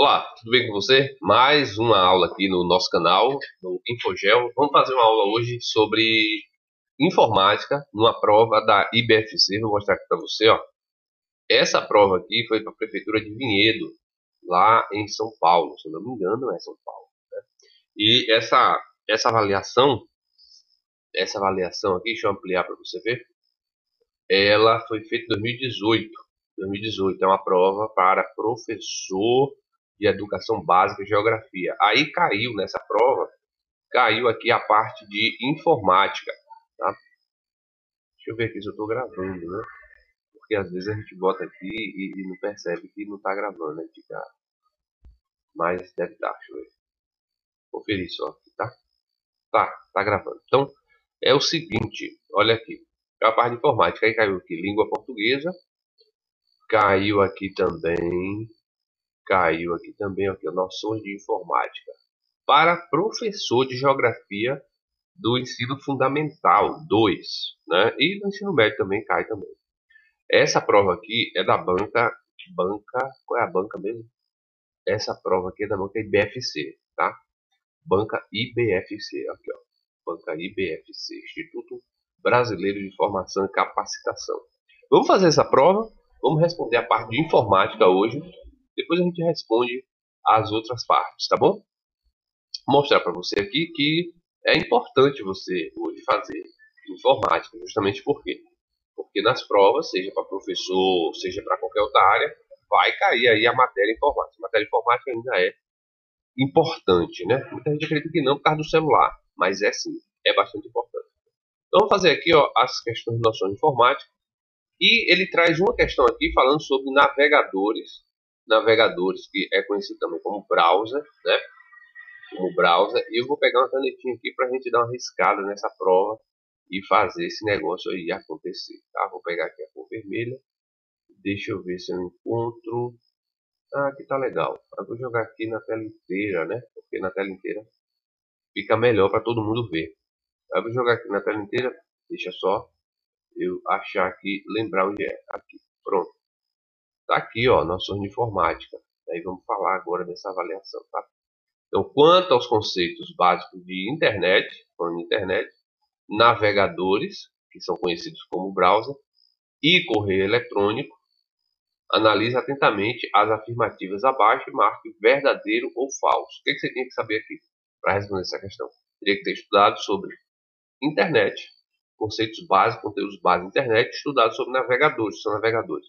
Olá, tudo bem com você? Mais uma aula aqui no nosso canal, no Infogel. Vamos fazer uma aula hoje sobre informática numa prova da IBFC. Vou mostrar aqui para você, ó. Essa prova aqui foi para a Prefeitura de Vinhedo, lá em São Paulo. Se eu não me engano, é São Paulo. E essa avaliação aqui, deixa eu ampliar para você ver. Ela foi feita em 2018. 2018 é uma prova para professor de educação básica e geografia. Aí caiu nessa prova, caiu aqui a parte de informática, tá? Deixa eu ver aqui se eu estou gravando, né? Porque às vezes a gente bota aqui e não percebe que não está gravando, né? Fica... Mas deve estar, deixa eu ver. Conferir só aqui, tá? Tá gravando. Então, é o seguinte, olha aqui. A parte de informática, aí caiu aqui língua portuguesa, caiu aqui também, aqui, noções de informática. Para professor de geografia do ensino fundamental 2, né? E do ensino médio também cai também. Essa prova aqui é da qual é a banca mesmo? Essa prova aqui é da banca IBFC, tá? Banca IBFC, aqui ó. Banca IBFC, Instituto Brasileiro de Formação e Capacitação. Vamos fazer essa prova, vamos responder a parte de informática hoje, depois a gente responde as outras partes, tá bom? Vou mostrar para você aqui que é importante você hoje fazer informática, justamente porque nas provas, seja para professor, seja para qualquer outra área, vai cair aí a matéria informática. A matéria informática ainda é importante, né? Muita gente acredita que não por causa do celular, mas é sim, é bastante importante. Então vamos fazer aqui ó, as questões de noção de informática e ele traz uma questão aqui falando sobre navegadores que é conhecido também como browser, né? Como browser, e eu vou pegar uma canetinha aqui para a gente dar uma riscada nessa prova e fazer esse negócio aí acontecer, tá? Vou pegar aqui a cor vermelha, deixa eu ver se eu encontro. Ah, aqui tá legal. Eu vou jogar aqui na tela inteira, né? Porque na tela inteira fica melhor para todo mundo ver. Eu vou jogar aqui na tela inteira, deixa só eu achar aqui, lembrar onde é. Aqui, pronto. Tá aqui, ó, noções de informática. Aí vamos falar agora dessa avaliação, tá? Então, quanto aos conceitos básicos de internet, falando de internet, navegadores, que são conhecidos como browser, e correio eletrônico, analise atentamente as afirmativas abaixo e marque verdadeiro ou falso. O que você tem que saber aqui para responder essa questão? Teria que ter estudado sobre internet, conceitos básicos, conteúdos básicos de internet, estudado sobre navegadores, são navegadores.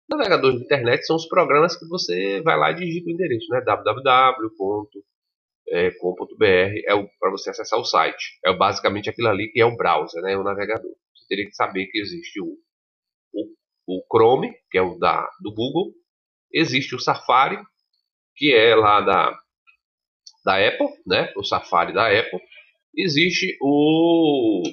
Navegadores de internet são os programas que você vai lá e digita o endereço, né? www.com.br para você acessar o site. É basicamente aquilo ali que é o browser, né? O navegador. Você teria que saber que existe o Chrome, que é o do Google, existe o Safari, que é lá da Apple, né? O Safari da Apple. Existe o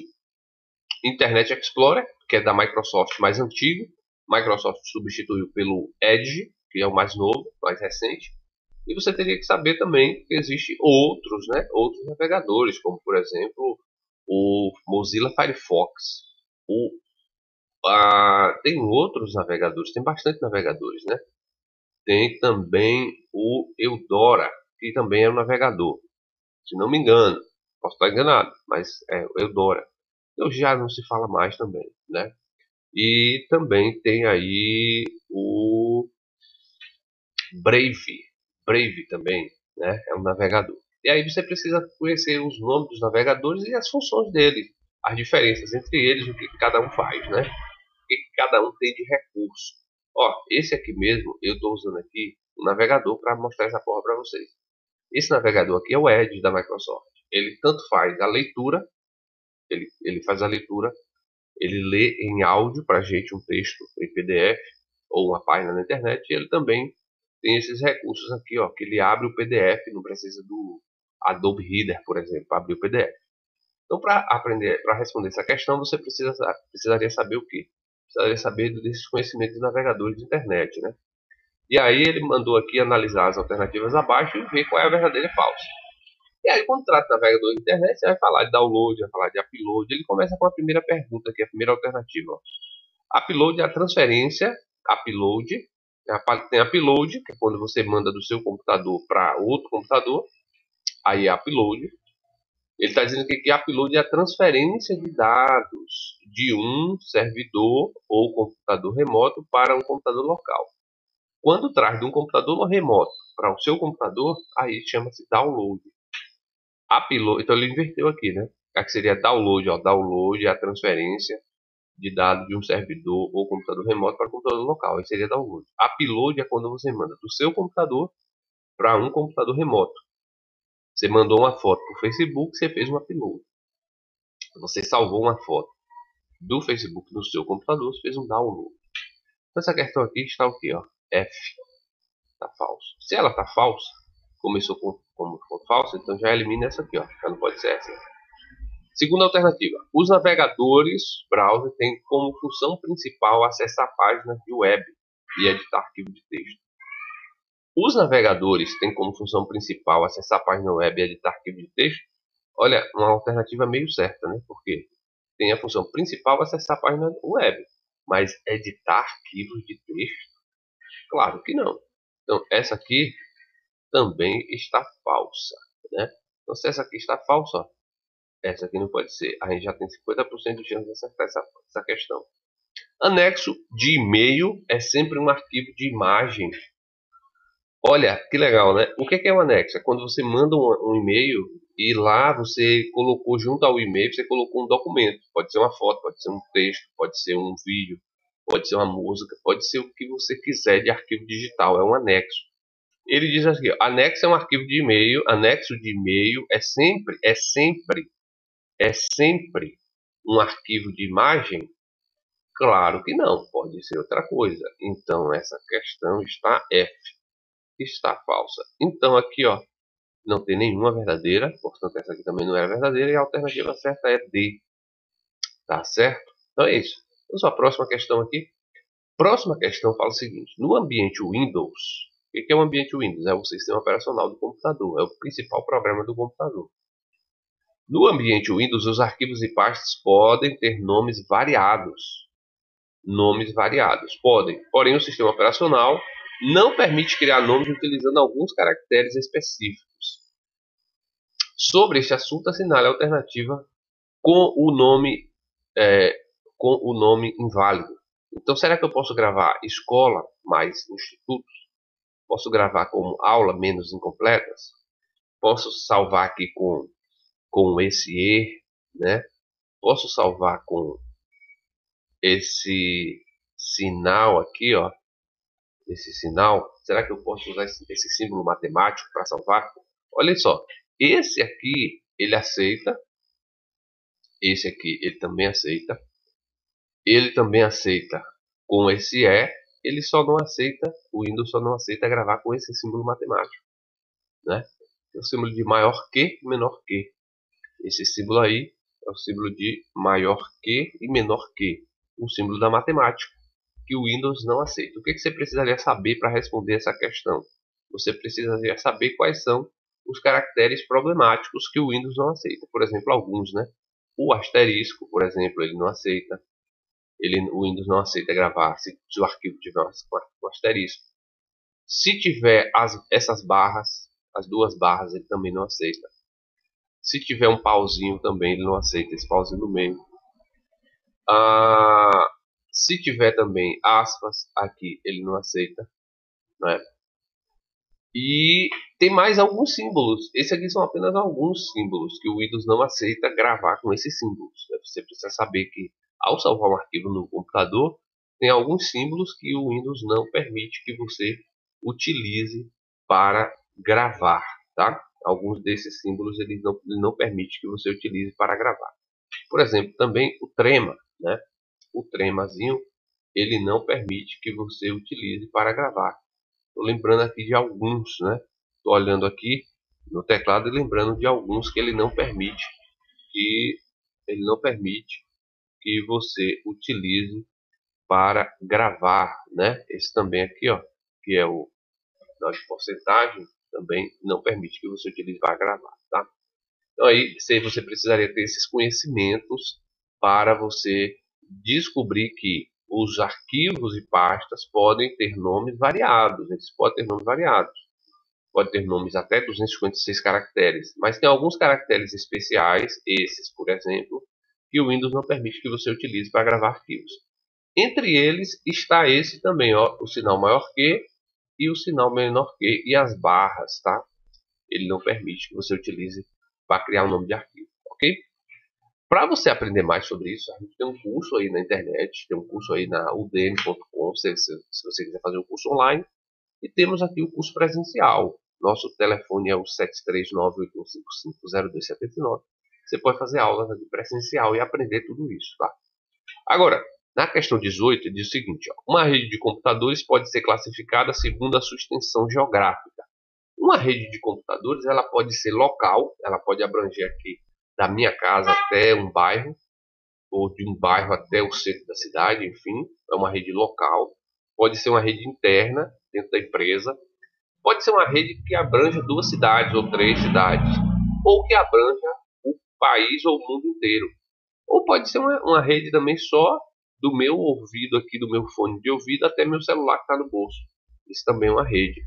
Internet Explorer, que é da Microsoft, mais antigo. Microsoft substituiu pelo Edge, que é o mais novo, mais recente. E você teria que saber também que existem outros, né? Outros navegadores, como por exemplo o Mozilla Firefox. Tem outros navegadores, tem bastante navegadores, né? Tem também o Eudora, que também é um navegador. Se não me engano, posso estar enganado, mas é o Eudora. Eu já não se fala mais também, né? E também tem aí o Brave. Brave também, né? É um navegador. E aí você precisa conhecer os nomes dos navegadores e as funções deles, as diferenças entre eles, o que cada um faz, né? O que cada um tem de recurso. Ó, esse aqui mesmo, eu estou usando aqui o navegador para mostrar essa porra para vocês. Esse navegador aqui é o Edge da Microsoft. Ele tanto faz a leitura, ele faz a leitura, ele lê em áudio para a gente um texto em PDF ou uma página na internet, e ele também tem esses recursos aqui, ó, que ele abre o PDF, não precisa do Adobe Reader, por exemplo, para abrir o PDF. Então, para responder essa questão, você precisaria saber o quê? Precisaria saber desses conhecimentos de navegadores de internet, né? E aí ele mandou aqui analisar as alternativas abaixo e ver qual é a verdadeira e falsa. E aí, quando trata de navegador de internet, você vai falar de download, vai falar de upload. Ele começa com a primeira pergunta, que é a primeira alternativa. Ó. Upload é a transferência, upload Tem upload, que é quando você manda do seu computador para outro computador. Aí é upload. Ele está dizendo que upload é a transferência de dados de um servidor ou computador remoto para um computador local. Quando traz de um computador remoto para o seu computador, aí chama-se download. Upload, então ele inverteu aqui, né? Aqui seria download, ó. Download é a transferência de dados de um servidor ou computador remoto para o computador local. Aí seria download. Upload é quando você manda do seu computador para um computador remoto. Você mandou uma foto para o Facebook, você fez um upload. Você salvou uma foto do Facebook no seu computador, você fez um download. Então, essa questão aqui está o quê? Ó? F. Está falso. Se ela está falsa, começou como falsa, então já elimina essa aqui. Ó. Já não pode ser essa. Segunda alternativa. Os navegadores browser têm como função principal acessar páginas de web e editar arquivo de texto. Os navegadores têm como função principal acessar a página web e editar arquivo de texto? Olha, uma alternativa meio certa, né? Porque tem a função principal acessar a página web, mas editar arquivos de texto? Claro que não. Então, essa aqui também está falsa, né? Então, se essa aqui está falsa, ó, essa aqui não pode ser. A gente já tem 50% de chance de acertar essa questão. Anexo de e-mail é sempre um arquivo de imagem. Olha, que legal, né? O que é um anexo? É quando você manda um e-mail e lá você colocou junto ao e-mail, você colocou um documento. Pode ser uma foto, pode ser um texto, pode ser um vídeo, pode ser uma música, pode ser o que você quiser de arquivo digital. É um anexo. Ele diz aqui, ó, anexo é um arquivo de e-mail. Anexo de e-mail é sempre um arquivo de imagem? Claro que não, pode ser outra coisa. Então essa questão está F, está falsa. Então aqui, ó, não tem nenhuma verdadeira, portanto essa aqui também não era verdadeira e a alternativa certa é D. Tá certo? Então é isso. Vamos para a próxima questão aqui. Próxima questão fala o seguinte: no ambiente Windows, o que é o ambiente Windows? É o sistema operacional do computador, é o principal programa do computador. No ambiente Windows, os arquivos e pastas podem ter nomes variados. Nomes variados podem, porém o sistema operacional não permite criar nomes utilizando alguns caracteres específicos. Sobre este assunto, assinale a alternativa com o nome inválido. Então, será que eu posso gravar escola mais institutos? Posso gravar como aula menos incompletas? Posso salvar aqui com esse E, né? Posso salvar com esse sinal aqui, ó. Esse sinal. Será que eu posso usar esse símbolo matemático para salvar? Olha só. Esse aqui, ele aceita. Esse aqui, ele também aceita. Ele também aceita com esse E. Ele só não aceita, o Windows só não aceita gravar com esse símbolo matemático, né? É o símbolo de maior que e menor que. Esse símbolo aí é o símbolo de maior que e menor que. Um símbolo da matemática que o Windows não aceita. O que você precisaria saber para responder essa questão? Você precisaria saber quais são os caracteres problemáticos que o Windows não aceita. Por exemplo, alguns, né? O asterisco, por exemplo, ele não aceita. O Windows não aceita gravar se o arquivo tiver um asterisco. Se tiver essas barras, as duas barras, ele também não aceita. Se tiver um pauzinho também, ele não aceita esse pauzinho no meio. Se tiver também aspas aqui, ele não aceita, né? E tem mais alguns símbolos. Esses aqui são apenas alguns símbolos que o Windows não aceita gravar com esses símbolos. Você precisa saber que ao salvar um arquivo no computador, tem alguns símbolos que o Windows não permite que você utilize para gravar, tá? Alguns desses símbolos ele não permite que você utilize para gravar. Por exemplo, também o trema, né? O tremazinho, ele não permite que você utilize para gravar. Estou lembrando aqui de alguns, né? Estou olhando aqui no teclado e lembrando de alguns que ele não permite que você utilize para gravar, né? Esse também aqui, ó, que é o de porcentagem, também não permite que você utilize para gravar, tá? Então aí você precisaria ter esses conhecimentos para você descobrir que os arquivos e pastas podem ter nomes variados. Eles podem ter nomes variados. Pode ter nomes até 256 caracteres. Mas tem alguns caracteres especiais, esses, por exemplo, que o Windows não permite que você utilize para gravar arquivos. Entre eles está esse também, ó, o sinal maior que e o sinal menor que e as barras, tá? Ele não permite que você utilize para criar um nome de arquivo, ok? Para você aprender mais sobre isso, a gente tem um curso aí na internet, tem um curso aí na udemy.com, se você quiser fazer um curso online, e temos aqui o curso presencial. Nosso telefone é o 739-8155-0279. Você pode fazer aulas de presencial e aprender tudo isso, tá? Agora, na questão 18, diz o seguinte, ó, uma rede de computadores pode ser classificada segundo a sua extensão geográfica. Uma rede de computadores, ela pode ser local, ela pode abranger aqui da minha casa até um bairro, ou de um bairro até o centro da cidade, enfim, é uma rede local. Pode ser uma rede interna, dentro da empresa. Pode ser uma rede que abranja 2 cidades ou 3 cidades, ou que abranja o país ou o mundo inteiro. Ou pode ser uma rede também só do meu ouvido aqui, do meu fone de ouvido, até meu celular que está no bolso. Isso também é uma rede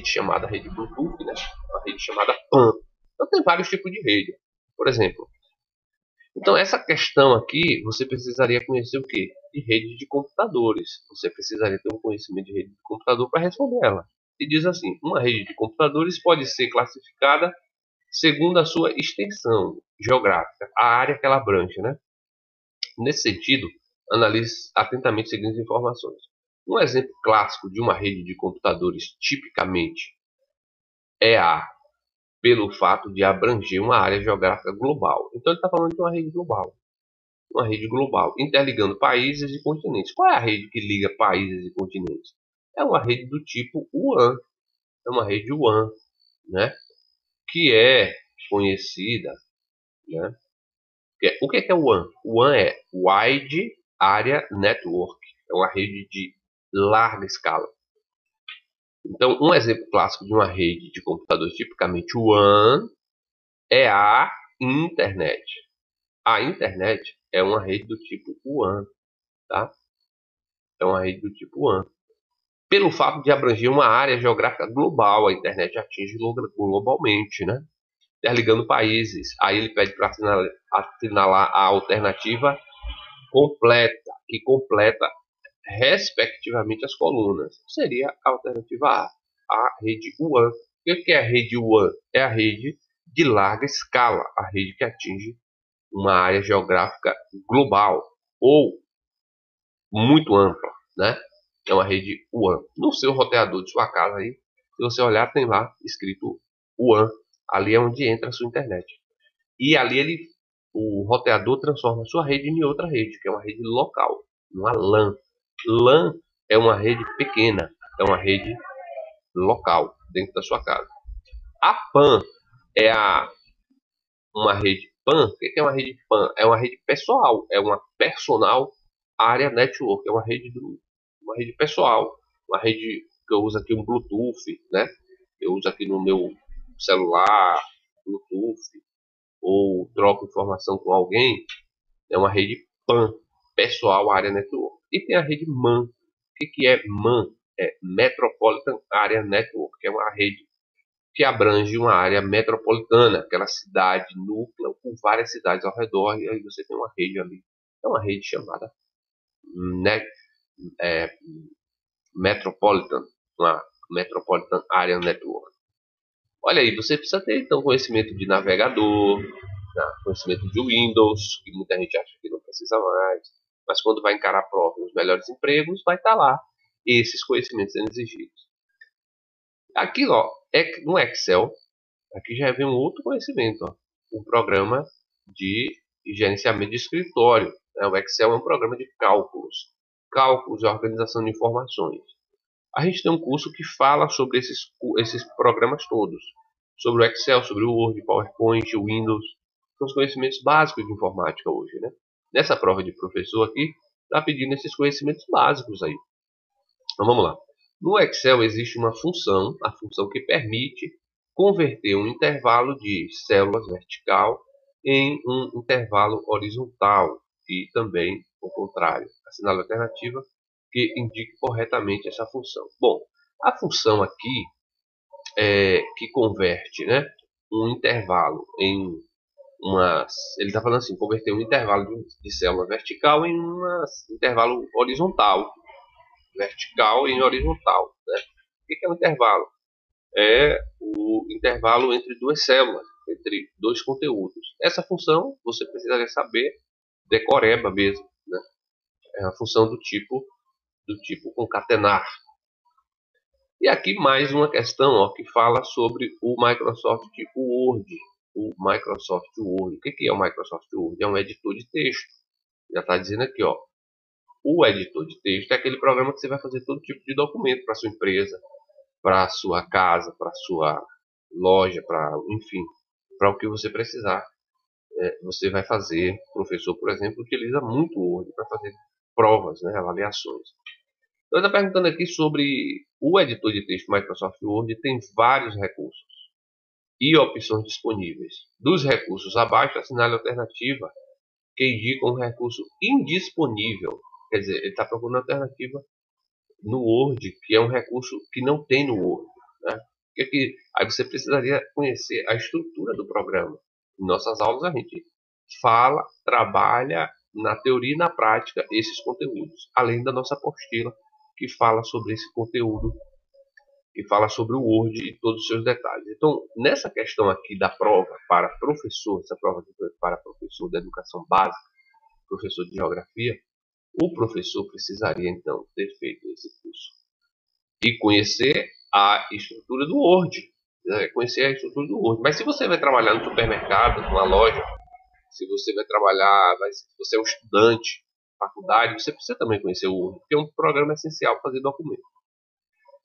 chamada rede Bluetooth, né? Uma rede chamada PAN. Então tem vários tipos de rede. Por exemplo, então essa questão aqui, você precisaria conhecer o quê? De rede de computadores. Você precisaria ter um conhecimento de rede de computador para responder ela. E diz assim, uma rede de computadores pode ser classificada segundo a sua extensão geográfica, a área que ela abrange, né? Nesse sentido, analise atentamente as seguintes informações. Um exemplo clássico de uma rede de computadores tipicamente é pelo fato de abranger uma área geográfica global. Então ele está falando de uma rede global. Uma rede global, interligando países e continentes. Qual é a rede que liga países e continentes? É uma rede do tipo WAN. É uma rede WAN, né? Que é conhecida, né? O que é o WAN? O WAN é Wide Area Network. É uma rede de larga escala. Então, um exemplo clássico de uma rede de computadores tipicamente WAN é a internet. A internet é uma rede do tipo WAN, tá? É uma rede do tipo WAN. Pelo fato de abranger uma área geográfica global, a internet atinge globalmente, né? Interligando países. Aí ele pede para assinalar a alternativa completa, que completa respectivamente as colunas. Seria a alternativa a rede WAN. O que é a rede WAN? É a rede de larga escala, a rede que atinge uma área geográfica global ou muito ampla, né? É uma rede WAN. No seu roteador de sua casa aí, se você olhar, tem lá escrito WAN. Ali é onde entra a sua internet. E ali o roteador transforma a sua rede em outra rede, que é uma rede local, uma LAN. LAN é uma rede pequena, é uma rede local, dentro da sua casa. A PAN é uma rede PAN. O que é uma rede PAN? É uma rede pessoal, é uma personal area network, é uma rede pessoal, uma rede que eu uso aqui um Bluetooth, né? Eu uso aqui no meu celular, Bluetooth, ou troco informação com alguém, é uma rede PAN, Pessoal Area Network. E tem a rede MAN. O que é MAN? É Metropolitan Area Network, que é uma rede que abrange uma área metropolitana, aquela cidade núcleo com várias cidades ao redor, e aí você tem uma rede ali. É uma rede chamada Net, é, Metropolitan, uma Metropolitan Area Network. Olha aí, você precisa ter então conhecimento de navegador, conhecimento de Windows, que muita gente acha que não precisa mais, mas quando vai encarar a prova nos melhores empregos, vai estar lá esses conhecimentos sendo exigidos. Aqui, ó, no Excel, aqui já vem um outro conhecimento, ó, um programa de gerenciamento de escritório. Né? O Excel é um programa de cálculos e organização de informações. A gente tem um curso que fala sobre esses programas todos, sobre o Excel, sobre o Word, PowerPoint, o Windows. São os conhecimentos básicos de informática hoje, né? Nessa prova de professor aqui, está pedindo esses conhecimentos básicos aí. Então vamos lá. No Excel existe uma função, a função que permite converter um intervalo de células vertical em um intervalo horizontal e também o contrário, assinale a alternativa que indique corretamente essa função. Bom, a função aqui que converte, né, um intervalo em ele está falando assim, converter um intervalo de célula vertical em um intervalo horizontal, vertical em horizontal, né? O que é um intervalo? É o intervalo entre duas células, entre dois conteúdos. Essa função você precisaria saber decoreba mesmo, né? É a função do tipo concatenar. E aqui mais uma questão, ó, que fala sobre o Microsoft Word. O Microsoft Word. O que é o Microsoft Word? É um editor de texto. Já está dizendo aqui, ó. O editor de texto é aquele programa que você vai fazer todo tipo de documento para sua empresa, para sua casa, para sua loja, enfim, para o que você precisar. Você vai fazer. O professor, por exemplo, utiliza muito o Word para fazer provas, né, avaliações. Eu estou perguntando aqui sobre o editor de texto Microsoft Word. Tem vários recursos e opções disponíveis. Dos recursos abaixo, assinale a alternativa que indica um recurso indisponível. Quer dizer, ele está procurando alternativa no Word, que é um recurso que não tem no Word, né? Aí você precisaria conhecer a estrutura do programa. Em nossas aulas a gente fala, trabalha na teoria e na prática esses conteúdos, além da nossa apostila que fala sobre esse conteúdo, que fala sobre o Word e todos os seus detalhes. Então, nessa questão aqui da prova para professor, essa prova para professor da educação básica, professor de geografia, o professor precisaria então ter feito esse curso e conhecer a estrutura do Word, né? Conhecer a estrutura do Word. Mas se você vai trabalhar no supermercado, numa loja, se você vai trabalhar, se você é um estudante, faculdade, você precisa também conhecer o Word, porque é um programa essencial para fazer documento.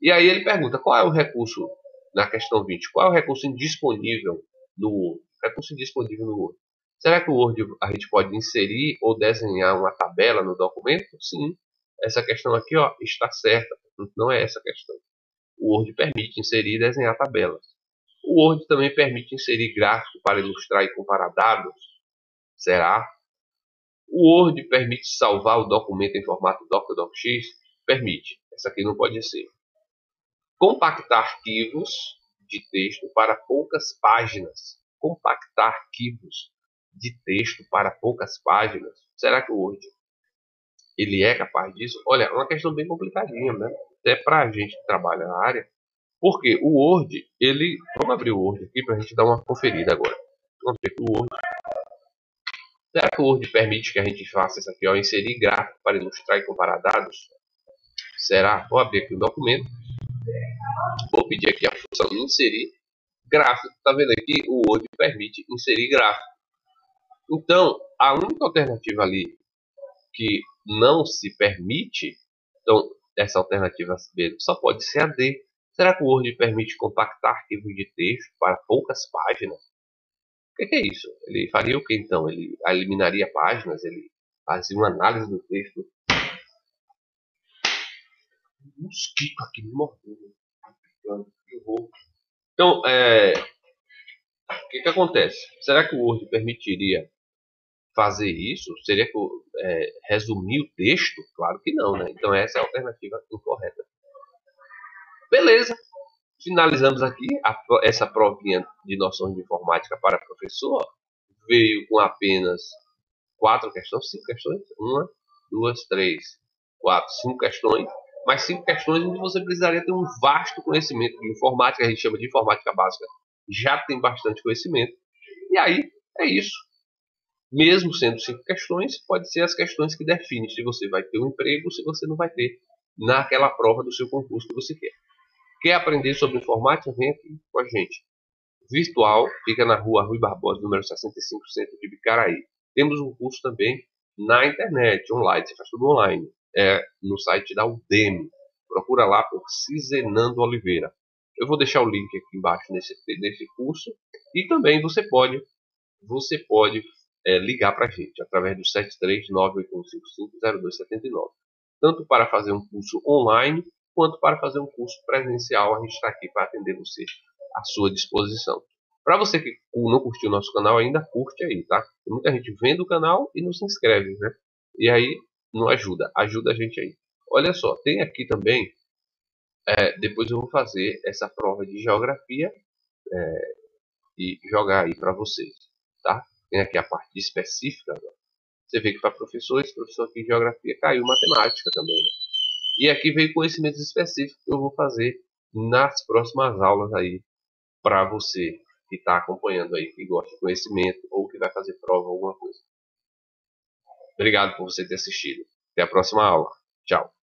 E aí ele pergunta, qual é o recurso, na questão 20, qual é o recurso indisponível no Word? Recurso indisponível no Word. Será que o Word a gente pode inserir ou desenhar uma tabela no documento? Sim. Essa questão aqui, ó, está certa. Não é essa a questão. O Word permite inserir e desenhar tabelas. O Word também permite inserir gráficos para ilustrar e comparar dados. Será? O Word permite salvar o documento em formato doc ou docx? Permite. Essa aqui não pode ser. Compactar arquivos de texto para poucas páginas. Compactar arquivos de texto para poucas páginas. Será que o Word ele é capaz disso? Olha, é uma questão bem complicadinha, né? Até para a gente que trabalha na área. Porque o Word, vamos abrir o Word aqui para a gente dar uma conferida agora. Vamos ver o Word. Será que o Word permite que a gente faça isso aqui, ó, inserir gráfico para ilustrar e comparar dados? Será? Vou abrir aqui o documento. Vou pedir aqui a função inserir gráfico. Tá vendo aqui? O Word permite inserir gráfico. Então, a única alternativa ali que não se permite, então essa alternativa B só pode ser a D. Será que o Word permite compactar arquivos de texto para poucas páginas? O que é isso? Ele faria o que então? Ele eliminaria páginas? Ele fazia uma análise do texto? Um mosquito aqui me mordendo. Então, o que acontece? Será que o Word permitiria fazer isso? Seria que resumir o texto? Claro que não, né? Então essa é a alternativa incorreta. Beleza. Finalizamos aqui essa provinha de noções de informática para professor. Veio com apenas 4 questões, 5 questões. 1, 2, 3, 4, 5 questões. Mas 5 questões onde você precisaria ter um vasto conhecimento de informática, a gente chama de informática básica. Já tem bastante conhecimento. E aí, é isso. Mesmo sendo 5 questões, pode ser as questões que definem se você vai ter um emprego ou se você não vai ter naquela prova do seu concurso que você quer. Quer aprender sobre informática? Vem aqui com a gente. Virtual, fica na rua Rui Barbosa, número 65, centro de Bicaraí. Temos um curso também na internet, online, você faz tudo online. No site da Udemy. Procura lá por Cizenando Oliveira. Eu vou deixar o link aqui embaixo nesse curso. E também você pode ligar para a gente através do 73981550279. Tanto para fazer um curso online, quanto para fazer um curso presencial. A gente está aqui para atender você à sua disposição. Para você que não curtiu o nosso canal ainda, curte aí, tá? Tem muita gente vendo o canal e não se inscreve, né? E aí não ajuda, ajuda a gente aí. Olha só, tem aqui também, depois eu vou fazer essa prova de geografia e jogar aí para vocês, tá? Tem aqui a parte específica. Você vê que para professor, esse professor aqui de geografia caiu matemática também, né? E aqui veio conhecimentos específicos que eu vou fazer nas próximas aulas aí para você que está acompanhando aí, que gosta de conhecimento ou que vai fazer prova, alguma coisa. Obrigado por você ter assistido. Até a próxima aula. Tchau.